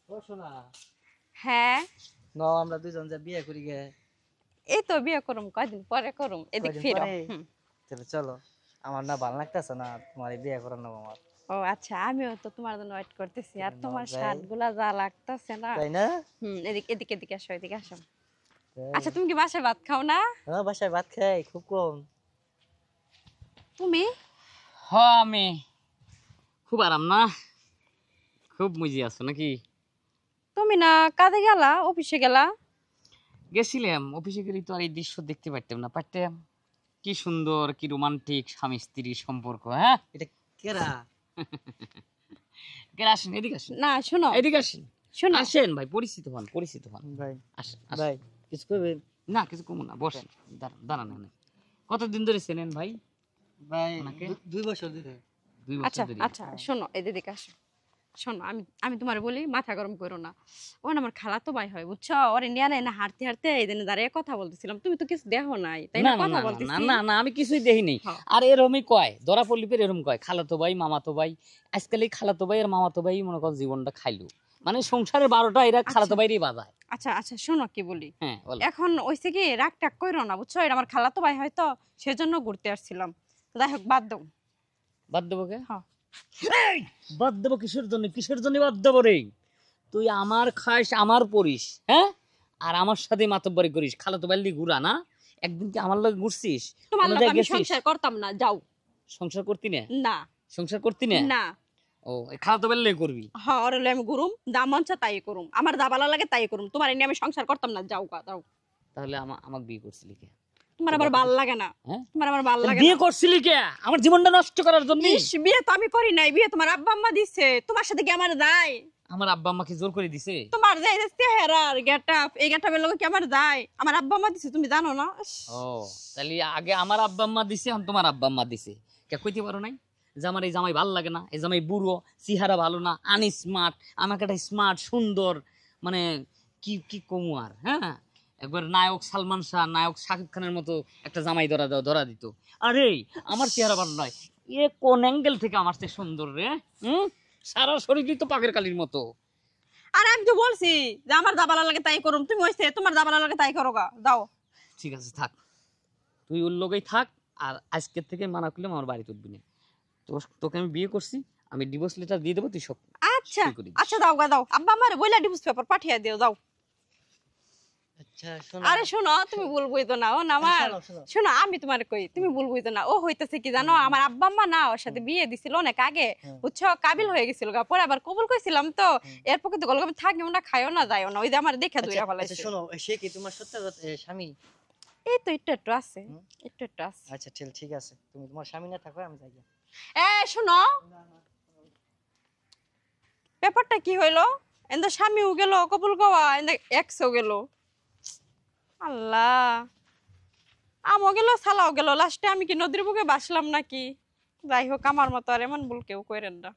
ও শোনা, হ্যাঁ ন আমরা দুইজন যে বিয়ে করি গে। এই তো বিয়ে করুম, কয়দিন পরে করুম, এদিক কয়দিন ফিরো। পরে? তাহলে চলো, আমার না ভালো লাগতেছে না তোমার এই বিয়ে করানো আমার। ও আচ্ছা, আমিও তো তোমার জন্য ওয়েট করতেছি, আর তাহলে ন তোমার যাই, শার্ট গুলা যা লাগতেছে না। তাই না? এদিকে এদিকে এদিকে আসো, এদিকে আসো। তাই। আচ্ছা, তুমি কি বাসায় ভাত খাও না? হ্যাঁ, বাসায় ভাত খাই খুব কম। তুমি আমি খুব আরাম না, খুব মজি আছো নাকি? তুমি না কাজে গেলা, অফিসে গেলা? গেছিলাম অফিসে, গেলে তো আর এই দৃশ্য দেখতে পারতাম না, পারতাম? কি সুন্দর, কি রোমান্টিক স্বামী স্ত্রীর সম্পর্ক। হ্যাঁ, এটা কেরা? এখানে আসেন, এদিকে আসেন, না শোনো, এদিকে আসেন, শোনো। আসেন ভাই, পরিচিত হন, পরিচিত হন। ভাই, আসেন, আসেন। ভাই কিছু করবেন? না কিছু কমু না, বসেন, দাঁড়ান দাঁড়ান এখানে। কতদিন ধরে চেনেন ভাই ভাই ওনাকে? 2 বছর ধরে। 2 বছর আচ্ছা ধরে? আচ্ছা শোনো, এদিকে আসো। শোনো, আমি আমি তোমার বলি, মাথা গরম করো না। ও না আমার খালাতো ভাই হয়, বুঝছো? ওরে নিয়ে না হাঁটতে হাঁটতে এই দিনে দাঁড়িয়ে কথা বলতেছিলাম, তুমি তো কিছু দেখো নাই, তাই না না? না কথা না না বলতেছি। না না, আমি কিছুই দেখিনি। হ্যাঁ। আর এরমই কয়, ধরা পড়লি পের এরম কয়, খালাতো ভাই মামাতো ভাই। আজকাল এই খালাতো ভাই আর মামাতো ভাই মনে কর জীবনটা খাইলো, মানে সংসারের 12টা এরা খালাতো ভাইরই বাজায়। আচ্ছা আচ্ছা শোনো কি বলি। হ্যাঁ বলো। এখন ওইসে কি রাগ টাগ করো না, বুঝছো? এটা আমার খালাতো ভাই হয়তো, সেজন্য ঘুরতে আসছিলাম। যাই হোক, বাদ দাও। বাদ দেবো কে? হ্যাঁ। এই, বাদ দেবো কিসের জন্য? কিসের জন্য বাদ দেবো রে? তুই আমার খাস, আমার পড়িস, হ্যাঁ, আর আমার সাথে মাতব্বরি করিস, খালাতো ভাই ঘুরা না? একদিন কি আমার লগে ঘুরছিস? তোমার কোনো লগে জায়গায় আমি গেছিস? সংসার করতাম না, যাও। সংসার করতি না? না সংসার করতি না? না। ও, এই খালাতো ভাই লগে করবি? হ্যাঁ, ওরে লইয়া আমি ঘুরুম, যা মন চায় তাই করুম, আমার যা ভালো লাগে তাই করুম, তোমার নিয়ে আমি সংসার করতাম না, যাও গা, যাও। তাহলে আমাকে বিয়ে করছিলি কে? তোমার আবার ভাল লাগে না? হ্যাঁ, তোমার আমার ভাল লাগে বিয়ে না? করছিলি কে আমার জীবনটা নষ্ট করার জন্য? ইস, বিয়ে তো আমি করি নাই, বিয়ে তোমার আব্বা আম্মা দিছে, তোমার সাথে কি আমার যায়? আমার আব্বা আম্মাকে জোর করে দিছে? তোমার যে এই যে চেহারার গেটআপ, এই গেটআপের লগে কি আমার যায়? আমার আব্বা আম্মা দিছে, তুমি জানো না? ইস। ও, তাহলে আগে আমার আব্বা আম্মা দিছে, এখন তোমার আব্বা আম্মা দিছে। কে কইতে পারো নাই যে আমার এই জামাই ভালো লাগে না, এই জামাই বুড়ো, চেহারা ভালো না, আনস্মার্ট, আমাকে একটা স্মার্ট সুন্দর, মানে কি কি কমু আর। হ্যাঁ, একবার নায়ক সালমান শাহ, নায়ক শাকিব খানের মতো একটা জামাই ধরা দিত। আরে আমার চেহারা ভালো নয়, এ কোন অ্যাঙ্গেল থেকে আমার চেয়ে সুন্দর রে? সারা শরীরই তো পাকের কালির মতো। আর আমি তো বলছি যে আমার যা ভালো লাগে তাই করুম, তুমি হইছে তোমার যা ভালো লাগে তাই করো গা, যাও। ঠিক আছে থাক, তুই ওর লগেই থাক, আর আজকের থেকে মানা করলে আমার বাড়িতে উঠবি না। তোকে আমি বিয়ে করছি, আমি ডিভোর্স লেটার দিয়ে দেবো, তুই সব আচ্ছা সই করে দিস। আচ্ছা, দাও গা, দাও। আব্বা আমার বইলা ডিভোর্স পেপার পাঠিয়ে দিও, যাও। আচ্ছা শোনো। আরে শোনো, তুমি ভুল বুঝতো না, ও না আমার। শোনো, শোনো। শোনো, আমি তোমার কই, তুমি ভুল বুঝতো না। ও হইতেছে কি জানো, আমার আব্বা আম্মা না ওর সাথে বিয়ে দিছিল অনেক আগে, বুঝছো? কাবিল হয়ে গেছিল গা, পরে আবার কবুল কইছিলাম তো। এরপর কিন্তু গলগম থাকিও না, খাইও না, যাইও না, ওই যে আমার দেখে আচ্ছা, দইরা আচ্ছা ফেলাইছে। শোনো, সে কি তোমার সত্য স্বামী? এই তো একটু একটু আছে, হুম। একটু একটু আছে। আচ্ছা ঠিক আছে, তুমি তোমার স্বামী না থাকো, আমি যাই গিয়া। এ শোনো, ব্যাপারটা কি হইলো? এন্দা স্বামীও গেল কবুল গাওয়া, এন্দা এক্সও গেল। আল্লাহ, আমও গেল সালাও গেল, লাস্টে আমি কি নদীর বুকে বাসলাম নাকি? যাই হোক, আমার মতো আর এমন ভুল কেউ করেন না।